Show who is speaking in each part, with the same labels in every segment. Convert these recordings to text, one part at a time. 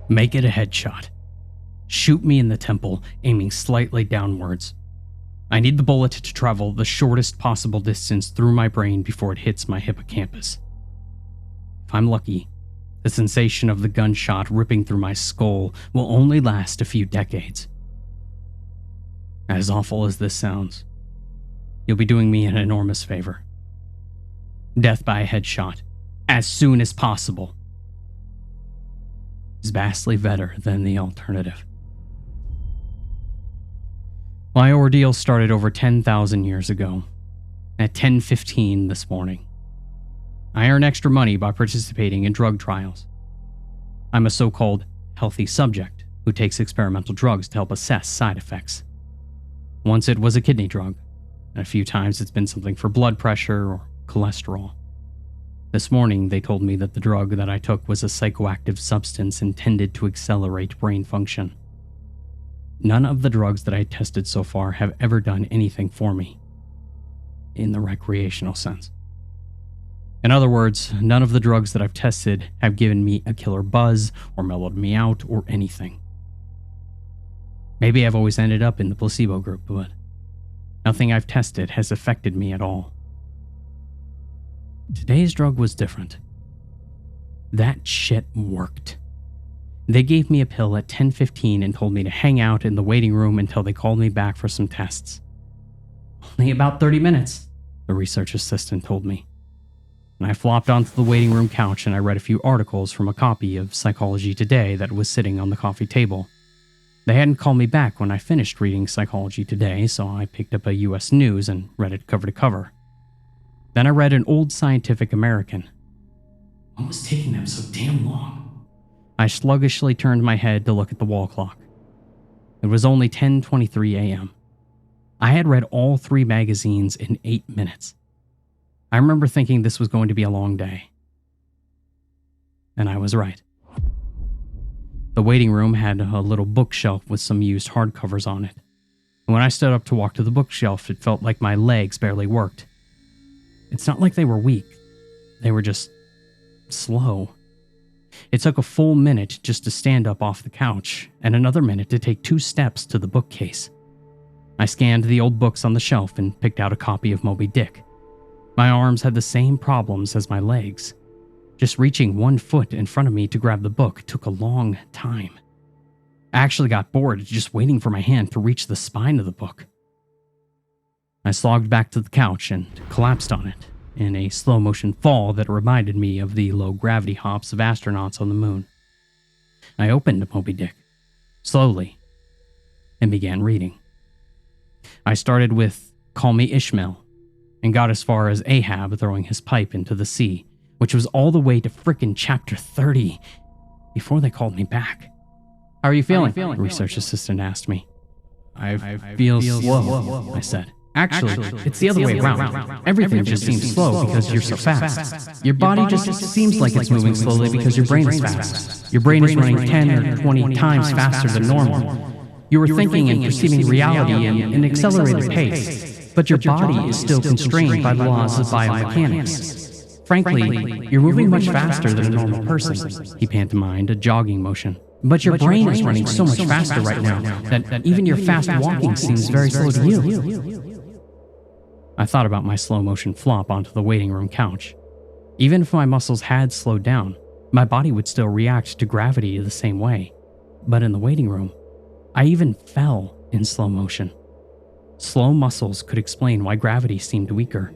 Speaker 1: Make it a headshot. Shoot me in the temple, aiming slightly downwards. I need the bullet to travel the shortest possible distance through my brain before it hits my hippocampus. If I'm lucky, the sensation of the gunshot ripping through my skull will only last a few decades. As awful as this sounds, you'll be doing me an enormous favor. Death by a headshot, as soon as possible, is vastly better than the alternative. My ordeal started over 10,000 years ago, at 10:15 this morning. I earn extra money by participating in drug trials. I'm a so-called healthy subject who takes experimental drugs to help assess side effects. Once it was a kidney drug, and a few times it's been something for blood pressure or cholesterol. This morning, they told me that the drug that I took was a psychoactive substance intended to accelerate brain function. None of the drugs that I tested so far have ever done anything for me, in the recreational sense. In other words, none of the drugs that I've tested have given me a killer buzz or mellowed me out or anything. Maybe I've always ended up in the placebo group, but nothing I've tested has affected me at all. Today's drug was different. That shit worked. They gave me a pill at 10:15 and told me to hang out in the waiting room until they called me back for some tests. Only about 30 minutes, the research assistant told me. And I flopped onto the waiting room couch and I read a few articles from a copy of Psychology Today that was sitting on the coffee table. They hadn't called me back when I finished reading Psychology Today, so I picked up a US News and read it cover to cover. Then I read an old Scientific American. What was taking them so damn long? I sluggishly turned my head to look at the wall clock. It was only 10:23 a.m. I had read all 3 magazines in 8 minutes. I remember thinking this was going to be a long day. And I was right. The waiting room had a little bookshelf with some used hardcovers on it. And when I stood up to walk to the bookshelf, it felt like my legs barely worked. It's not like they were weak. They were just slow. It took a full minute just to stand up off the couch, and another minute to take 2 steps to the bookcase. I scanned the old books on the shelf and picked out a copy of Moby Dick. My arms had the same problems as my legs. Just reaching 1 foot in front of me to grab the book took a long time. I actually got bored just waiting for my hand to reach the spine of the book. I slogged back to the couch and collapsed on it in a slow-motion fall that reminded me of the low-gravity hops of astronauts on the moon. I opened Moby Dick, slowly, and began reading. I started with Call Me Ishmael, and got as far as Ahab throwing his pipe into the sea, which was all the way to frickin' chapter 30, before they called me back. How are you feeling? The research assistant asked me. I feel slow, I said. Actually, it's the other way around. Everything just seems slow because you're so fast. Your body just seems like it's moving slowly because your brain is fast. Your brain is running 10 or 20 times faster than normal. You were thinking and perceiving reality in an accelerated pace, but your body is still constrained by the laws of biomechanics. Frankly, you're moving much faster than a normal person, he pantomimed a jogging motion. But your brain is running so much faster right now that even your fast walking seems very slow to you. I thought about my slow-motion flop onto the waiting room couch. Even if my muscles had slowed down, my body would still react to gravity the same way. But in the waiting room, I even fell in slow motion. Slow muscles could explain why gravity seemed weaker.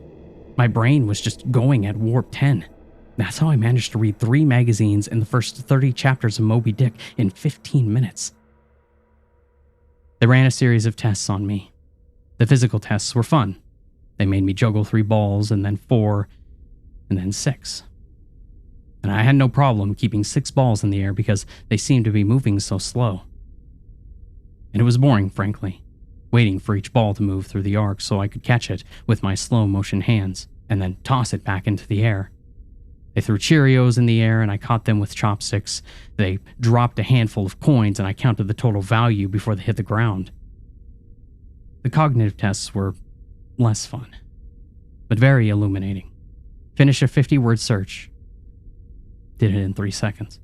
Speaker 1: My brain was just going at warp 10. That's how I managed to read 3 magazines in the first 30 chapters of Moby Dick in 15 minutes. They ran a series of tests on me. The physical tests were fun. They made me juggle 3 balls, and then 4, and then 6. And I had no problem keeping 6 balls in the air because they seemed to be moving so slow. And it was boring, frankly, waiting for each ball to move through the arc so I could catch it with my slow-motion hands, and then toss it back into the air. They threw Cheerios in the air, and I caught them with chopsticks. They dropped a handful of coins, and I counted the total value before they hit the ground. The cognitive tests were less fun, but very illuminating. Finish a 50-word search. Did it in 3 seconds.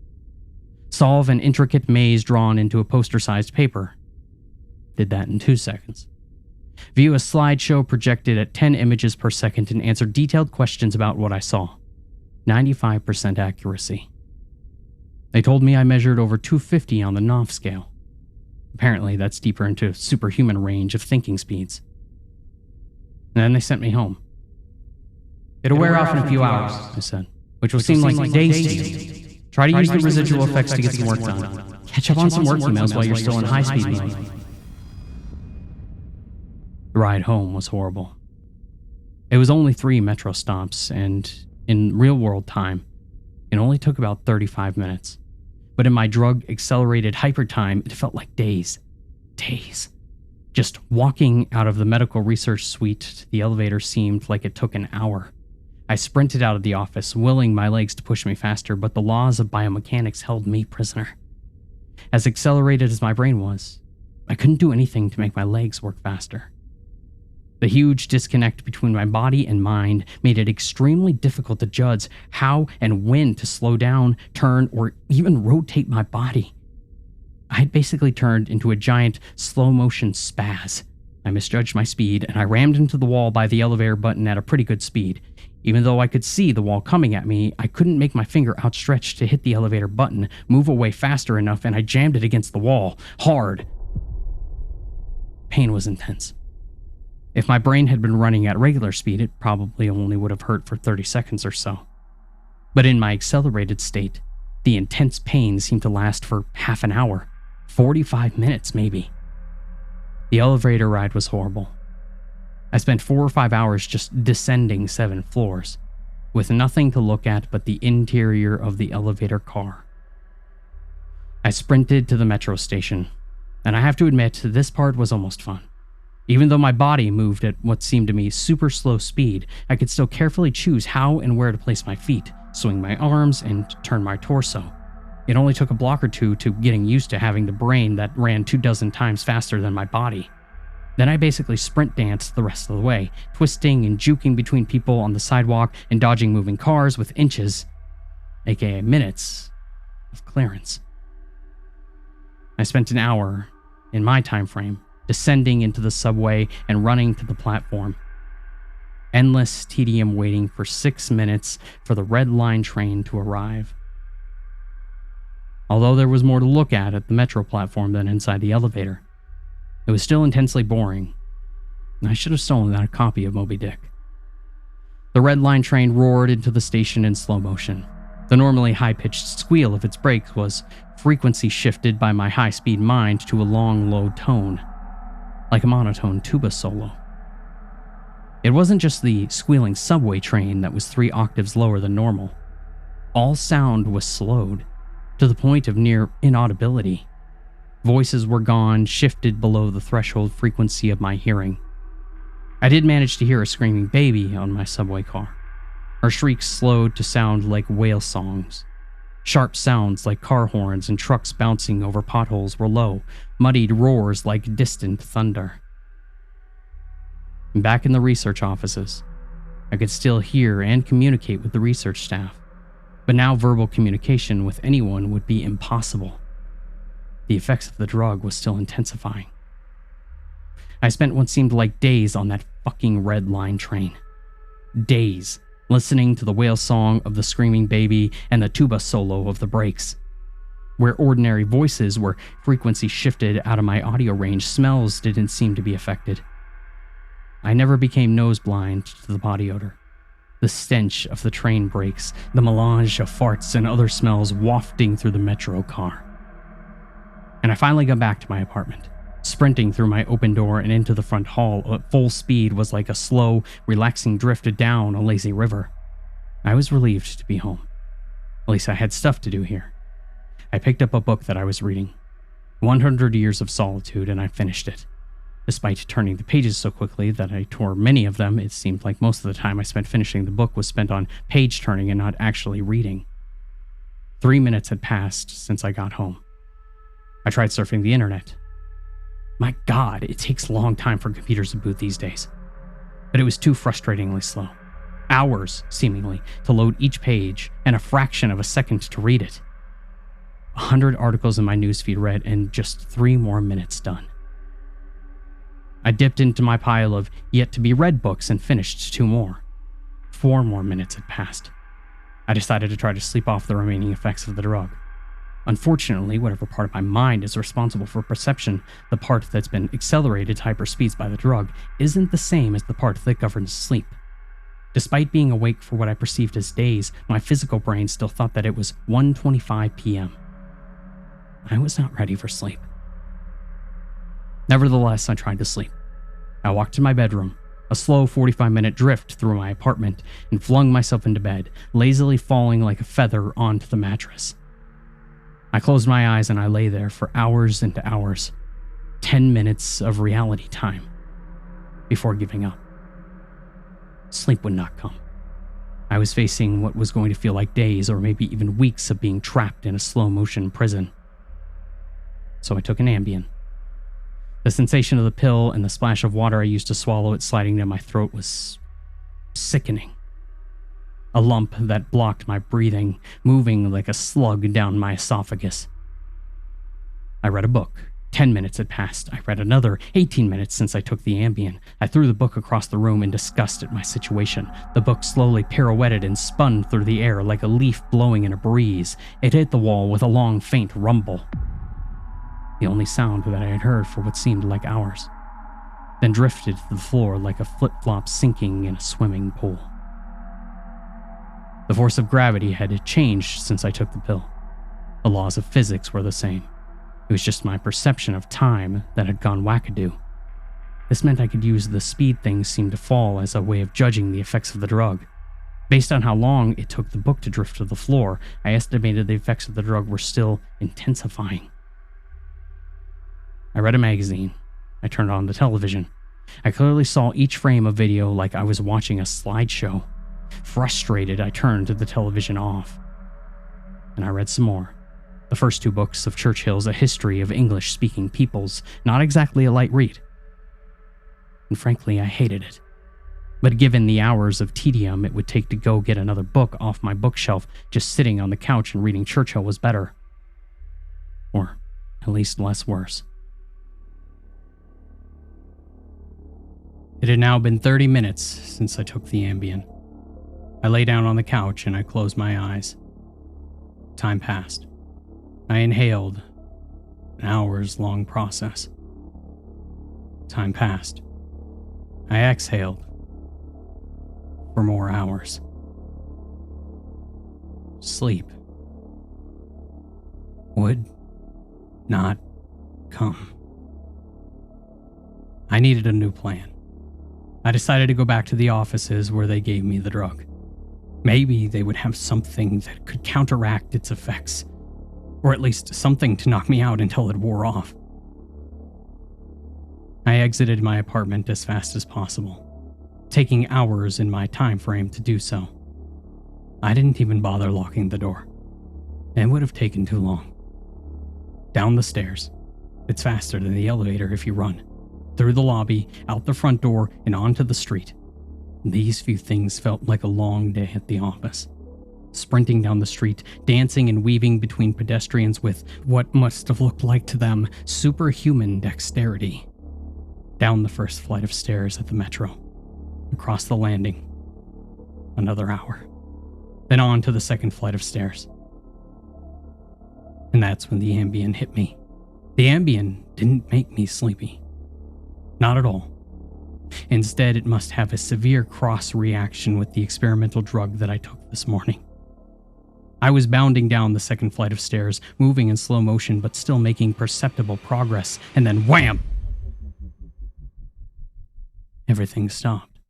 Speaker 1: Solve an intricate maze drawn into a poster-sized paper. Did that in 2 seconds. View a slideshow projected at 10 images per second and answer detailed questions about what I saw. 95% accuracy. They told me I measured over 250 on the Knopf scale. Apparently, that's deeper into superhuman range of thinking speeds. And then they sent me home. It'll wear off in a few hours, I said, which will seem like days to you. Try to use the residual effects to get some work done. Catch up on some work emails while you're still in high-speed mode. The ride home was horrible. It was only 3 metro stops, and in real-world time, it only took about 35 minutes. But in my drug-accelerated hypertime, it felt like days. Days. Just walking out of the medical research suite to the elevator seemed like it took an hour. I sprinted out of the office, willing my legs to push me faster, but the laws of biomechanics held me prisoner. As accelerated as my brain was, I couldn't do anything to make my legs work faster. The huge disconnect between my body and mind made it extremely difficult to judge how and when to slow down, turn, or even rotate my body. I had basically turned into a giant slow-motion spaz. I misjudged my speed, and I rammed into the wall by the elevator button at a pretty good speed. Even though I could see the wall coming at me, I couldn't make my finger outstretched to hit the elevator button, move away faster enough, and I jammed it against the wall, hard. Pain was intense. If my brain had been running at regular speed, it probably only would have hurt for 30 seconds or so. But in my accelerated state, the intense pain seemed to last for half an hour, 45 minutes maybe. The elevator ride was horrible. I spent 4 or 5 hours just descending 7 floors, with nothing to look at but the interior of the elevator car. I sprinted to the metro station, and I have to admit this part was almost fun. Even though my body moved at what seemed to me super slow speed, I could still carefully choose how and where to place my feet, swing my arms, and turn my torso. It only took a block or two to getting used to having the brain that ran 24 times faster than my body. Then I basically sprint danced the rest of the way, twisting and juking between people on the sidewalk and dodging moving cars with inches, aka minutes, of clearance. I spent an hour, in my time frame, descending into the subway and running to the platform. Endless tedium waiting for 6 minutes for the red line train to arrive. Although there was more to look at the metro platform than inside the elevator, it was still intensely boring. I should have stolen that copy of Moby Dick. The red line train roared into the station in slow motion. The normally high-pitched squeal of its brakes was frequency shifted by my high-speed mind to a long, low tone, like a monotone tuba solo. It wasn't just the squealing subway train that was 3 octaves lower than normal. All sound was slowed, to the point of near inaudibility. Voices were gone, shifted below the threshold frequency of my hearing. I did manage to hear a screaming baby on my subway car. Her shrieks slowed to sound like whale songs. Sharp sounds like car horns and trucks bouncing over potholes were low, muddied roars like distant thunder. Back in the research offices, I could still hear and communicate with the research staff, but now verbal communication with anyone would be impossible. The effects of the drug was still intensifying. I spent what seemed like days on that fucking red line train. Days, listening to the whale song of the screaming baby and the tuba solo of the brakes. Where ordinary voices were frequency shifted out of my audio range, smells didn't seem to be affected. I never became nose blind to the body odor. The stench of the train brakes, the melange of farts and other smells wafting through the metro car. And I finally got back to my apartment. Sprinting through my open door and into the front hall at full speed was like a slow, relaxing drift down a lazy river. I was relieved to be home. At least I had stuff to do here. I picked up a book that I was reading, 100 Years of Solitude, and I finished it. Despite turning the pages so quickly that I tore many of them, it seemed like most of the time I spent finishing the book was spent on page turning and not actually reading. 3 minutes had passed since I got home. I tried surfing the internet. My God, it takes a long time for computers to boot these days. But it was too frustratingly slow. Hours, seemingly, to load each page, and a fraction of a second to read it. 100 articles in my newsfeed read, and just 3 more minutes done. I dipped into my pile of yet-to-be-read books and finished 2 more. 4 more minutes had passed. I decided to try to sleep off the remaining effects of the drug. Unfortunately, whatever part of my mind is responsible for perception, the part that's been accelerated to hyperspeeds by the drug, isn't the same as the part that governs sleep. Despite being awake for what I perceived as days, my physical brain still thought that it was 1:25 p.m. I was not ready for sleep. Nevertheless, I tried to sleep. I walked to my bedroom, a slow 45-minute drift through my apartment, and flung myself into bed, lazily falling like a feather onto the mattress. I closed my eyes and I lay there for hours and hours, 10 minutes of reality time, before giving up. Sleep would not come. I was facing what was going to feel like days or maybe even weeks of being trapped in a slow-motion prison. So I took an Ambien. The sensation of the pill and the splash of water I used to swallow it sliding down my throat was sickening. A lump that blocked my breathing, moving like a slug down my esophagus. I read a book. 10 minutes had passed. I read another. 18 minutes since I took the Ambien. I threw the book across the room in disgust at my situation. The book slowly pirouetted and spun through the air like a leaf blowing in a breeze. It hit the wall with a long, faint rumble. The only sound that I had heard for what seemed like hours. Then drifted to the floor like a flip-flop sinking in a swimming pool. The force of gravity had changed since I took the pill. The laws of physics were the same. It was just my perception of time that had gone wackadoo. This meant I could use the speed things seemed to fall as a way of judging the effects of the drug. Based on how long it took the book to drift to the floor, I estimated the effects of the drug were still intensifying. I read a magazine. I turned on the television. I clearly saw each frame of video like I was watching a slideshow. Frustrated, I turned the television off. And I read some more. The first 2 books of Churchill's A History of English-Speaking Peoples, not exactly a light read. And frankly, I hated it. But given the hours of tedium it would take to go get another book off my bookshelf, just sitting on the couch and reading Churchill was better. Or at least less worse. It had now been 30 minutes since I took the Ambien. I lay down on the couch and I closed my eyes. Time passed. I inhaled, an hours-long process. Time passed. I exhaled for more hours. Sleep would not come. I needed a new plan. I decided to go back to the offices where they gave me the drug. Maybe they would have something that could counteract its effects, or at least something to knock me out until it wore off. I exited my apartment as fast as possible, taking hours in my time frame to do so. I didn't even bother locking the door. It would have taken too long. Down the stairs. It's faster than the elevator if you run. Through the lobby, out the front door, and onto the street. These few things felt like a long day at the office. Sprinting down the street, dancing and weaving between pedestrians with what must have looked like to them superhuman dexterity. Down the first flight of stairs at the metro. Across the landing. Another hour. Then on to the second flight of stairs. And that's when the Ambien hit me. The Ambien didn't make me sleepy. Not at all. Instead, it must have a severe cross-reaction with the experimental drug that I took this morning. I was bounding down the second flight of stairs, moving in slow motion but still making perceptible progress, and then wham! Everything stopped.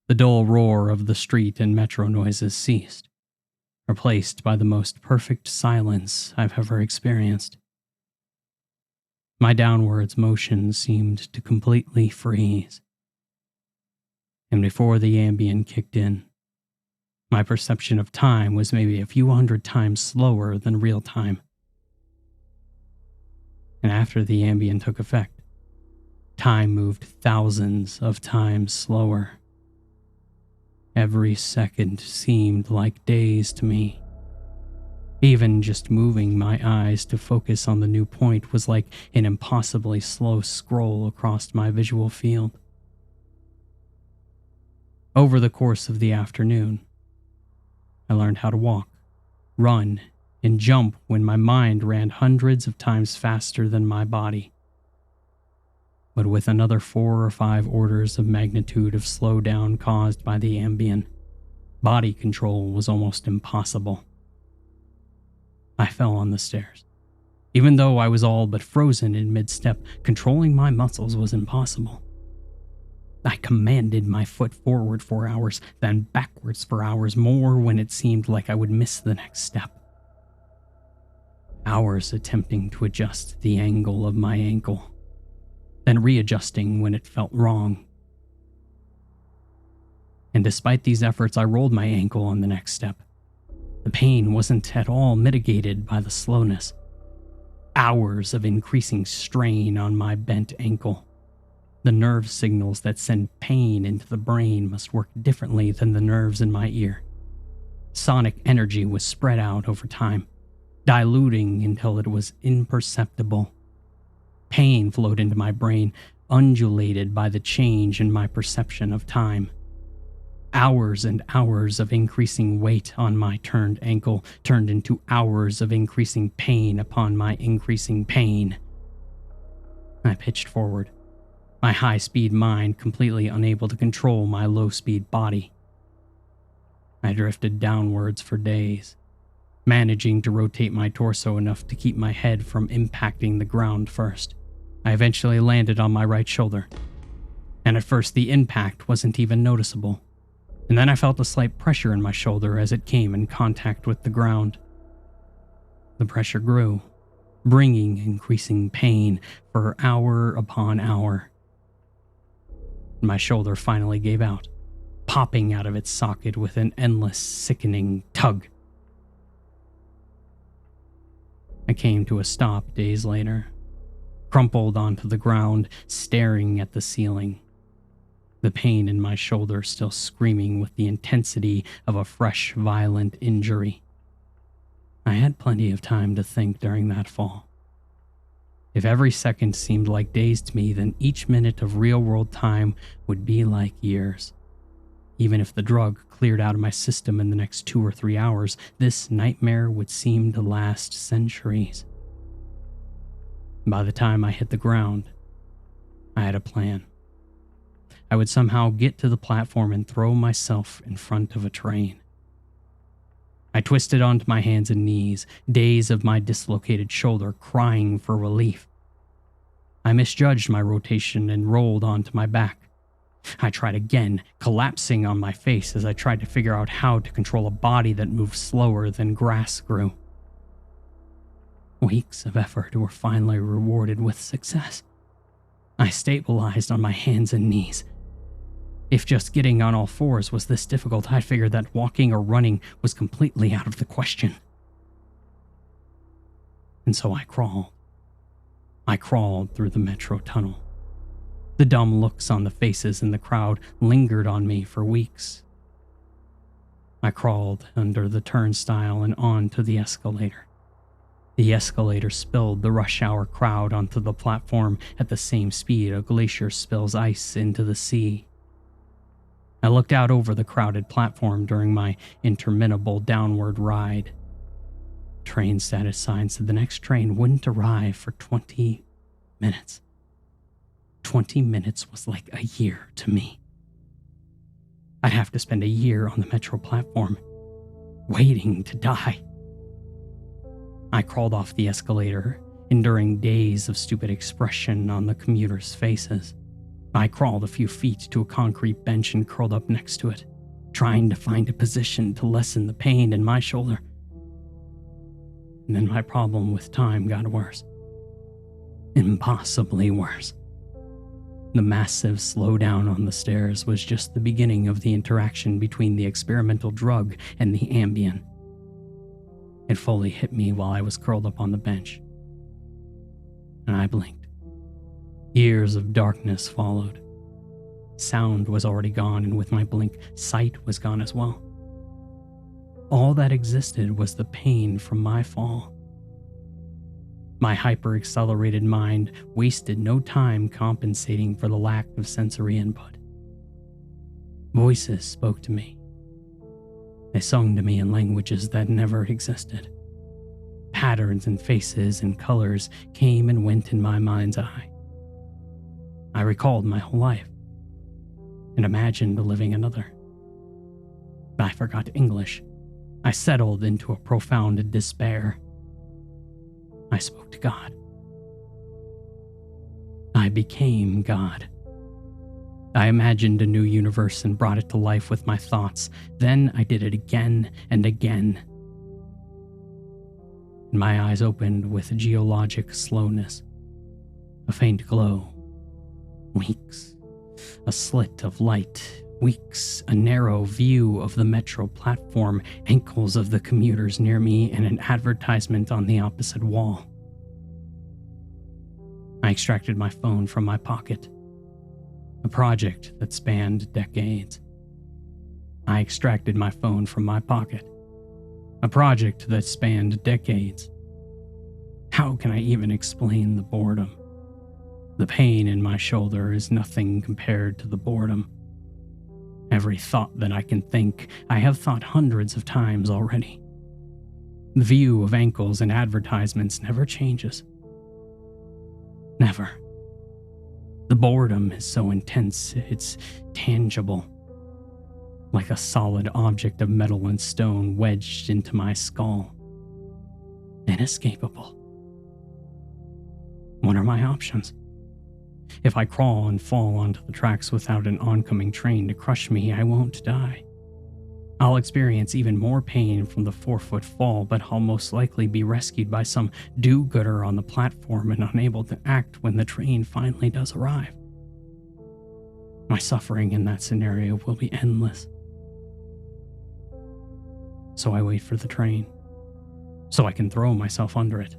Speaker 1: The dull roar of the street and metro noises ceased, replaced by the most perfect silence I've ever experienced. My downwards motion seemed to completely freeze. And before the Ambien kicked in, my perception of time was maybe a few hundred times slower than real time. And after the Ambien took effect, time moved thousands of times slower. Every second seemed like days to me. Even just moving my eyes to focus on the new point was like an impossibly slow scroll across my visual field. Over the course of the afternoon, I learned how to walk, run, and jump when my mind ran hundreds of times faster than my body. But with another 4 or 5 orders of magnitude of slowdown caused by the Ambien, body control was almost impossible. I fell on the stairs. Even though I was all but frozen in mid-step, controlling my muscles was impossible. I commanded my foot forward for hours, then backwards for hours more when it seemed like I would miss the next step. Hours attempting to adjust the angle of my ankle, then readjusting when it felt wrong. And despite these efforts, I rolled my ankle on the next step. The pain wasn't at all mitigated by the slowness. Hours of increasing strain on my bent ankle. The nerve signals that send pain into the brain must work differently than the nerves in my ear. Sonic energy was spread out over time, diluting until it was imperceptible. Pain flowed into my brain, undulated by the change in my perception of time. Hours and hours of increasing weight on my turned ankle turned into hours of increasing pain upon my increasing pain. I pitched forward, my high-speed mind completely unable to control my low-speed body. I drifted downwards for days, managing to rotate my torso enough to keep my head from impacting the ground first. I eventually landed on my right shoulder, and at first the impact wasn't even noticeable. And then I felt a slight pressure in my shoulder as it came in contact with the ground. The pressure grew, bringing increasing pain for hour upon hour. My shoulder finally gave out, popping out of its socket with an endless, sickening tug. I came to a stop days later, crumpled onto the ground, staring at the ceiling. The pain in my shoulder still screaming with the intensity of a fresh, violent injury. I had plenty of time to think during that fall. If every second seemed like days to me, then each minute of real-world time would be like years. Even if the drug cleared out of my system in the next 2 or 3 hours, this nightmare would seem to last centuries. By the time I hit the ground, I had a plan. I would somehow get to the platform and throw myself in front of a train. I twisted onto my hands and knees, days of my dislocated shoulder crying for relief. I misjudged my rotation and rolled onto my back. I tried again, collapsing on my face as I tried to figure out how to control a body that moved slower than grass grew. Weeks of effort were finally rewarded with success. I stabilized on my hands and knees. If just getting on all fours was this difficult, I figured that walking or running was completely out of the question. And so I crawled. I crawled through the metro tunnel. The dumb looks on the faces in the crowd lingered on me for weeks. I crawled under the turnstile and onto the escalator. The escalator spilled the rush hour crowd onto the platform at the same speed a glacier spills ice into the sea. I looked out over the crowded platform during my interminable downward ride. Train status sign said the next train wouldn't arrive for 20 minutes. 20 minutes was like a year to me. I'd have to spend a year on the metro platform, waiting to die. I crawled off the escalator, enduring days of stupid expression on the commuters' faces. I crawled a few feet to a concrete bench and curled up next to it, trying to find a position to lessen the pain in my shoulder. And then my problem with time got worse. Impossibly worse. The massive slowdown on the stairs was just the beginning of the interaction between the experimental drug and the Ambien. It fully hit me while I was curled up on the bench. And I blinked. Years of darkness followed. Sound was already gone, and with my blink, sight was gone as well. All that existed was the pain from my fall. My hyper-accelerated mind wasted no time compensating for the lack of sensory input. Voices spoke to me. They sung to me in languages that never existed. Patterns and faces and colors came and went in my mind's eye. I recalled my whole life and imagined living another. I forgot English. I settled into a profound despair. I spoke to God. I became God. I imagined a new universe and brought it to life with my thoughts. Then I did it again and again. And my eyes opened with geologic slowness. A faint glow. Weeks. A slit of light. Weeks. A narrow view of the metro platform. Ankles of the commuters near me and an advertisement on the opposite wall. I extracted my phone from my pocket. A project that spanned decades. I extracted my phone from my pocket. A project that spanned decades. How can I even explain the boredom? The pain in my shoulder is nothing compared to the boredom. Every thought that I can think, I have thought hundreds of times already. The view of ankles and advertisements never changes. Never. The boredom is so intense, it's tangible. Like a solid object of metal and stone wedged into my skull. Inescapable. What are my options? If I crawl and fall onto the tracks without an oncoming train to crush me, I won't die. I'll experience even more pain from the 4-foot fall, but I'll most likely be rescued by some do-gooder on the platform and unable to act when the train finally does arrive. My suffering in that scenario will be endless. So I wait for the train, so I can throw myself under it.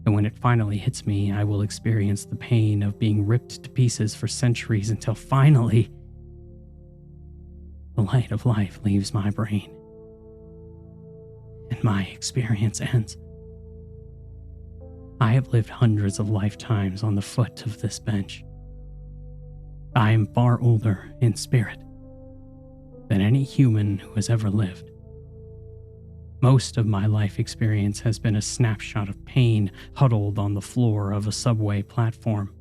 Speaker 1: And when it finally hits me, I will experience the pain of being ripped to pieces for centuries until finally, the light of life leaves my brain, and my experience ends. I have lived hundreds of lifetimes on the foot of this bench. I am far older in spirit than any human who has ever lived. Most of my life experience has been a snapshot of pain huddled on the floor of a subway platform,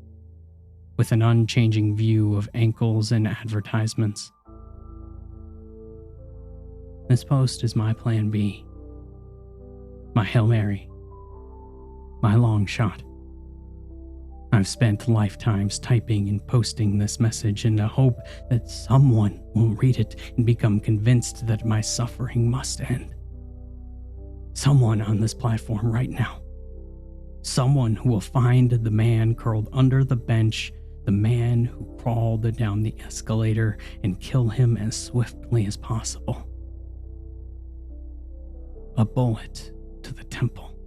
Speaker 1: with an unchanging view of ankles and advertisements. This post is my plan B, my Hail Mary, my long shot. I've spent lifetimes typing and posting this message in the hope that someone will read it and become convinced that my suffering must end. Someone on this platform right now. Someone who will find the man curled under the bench, the man who crawled down the escalator, and kill him as swiftly as possible. A bullet to the temple.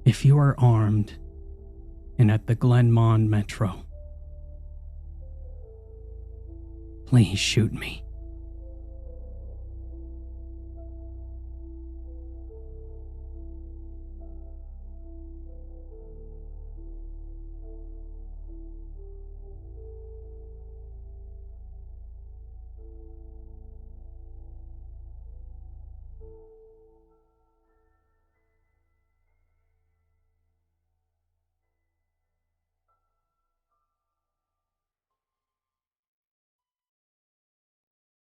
Speaker 1: If you are armed and at the Glenmont Metro, please shoot me.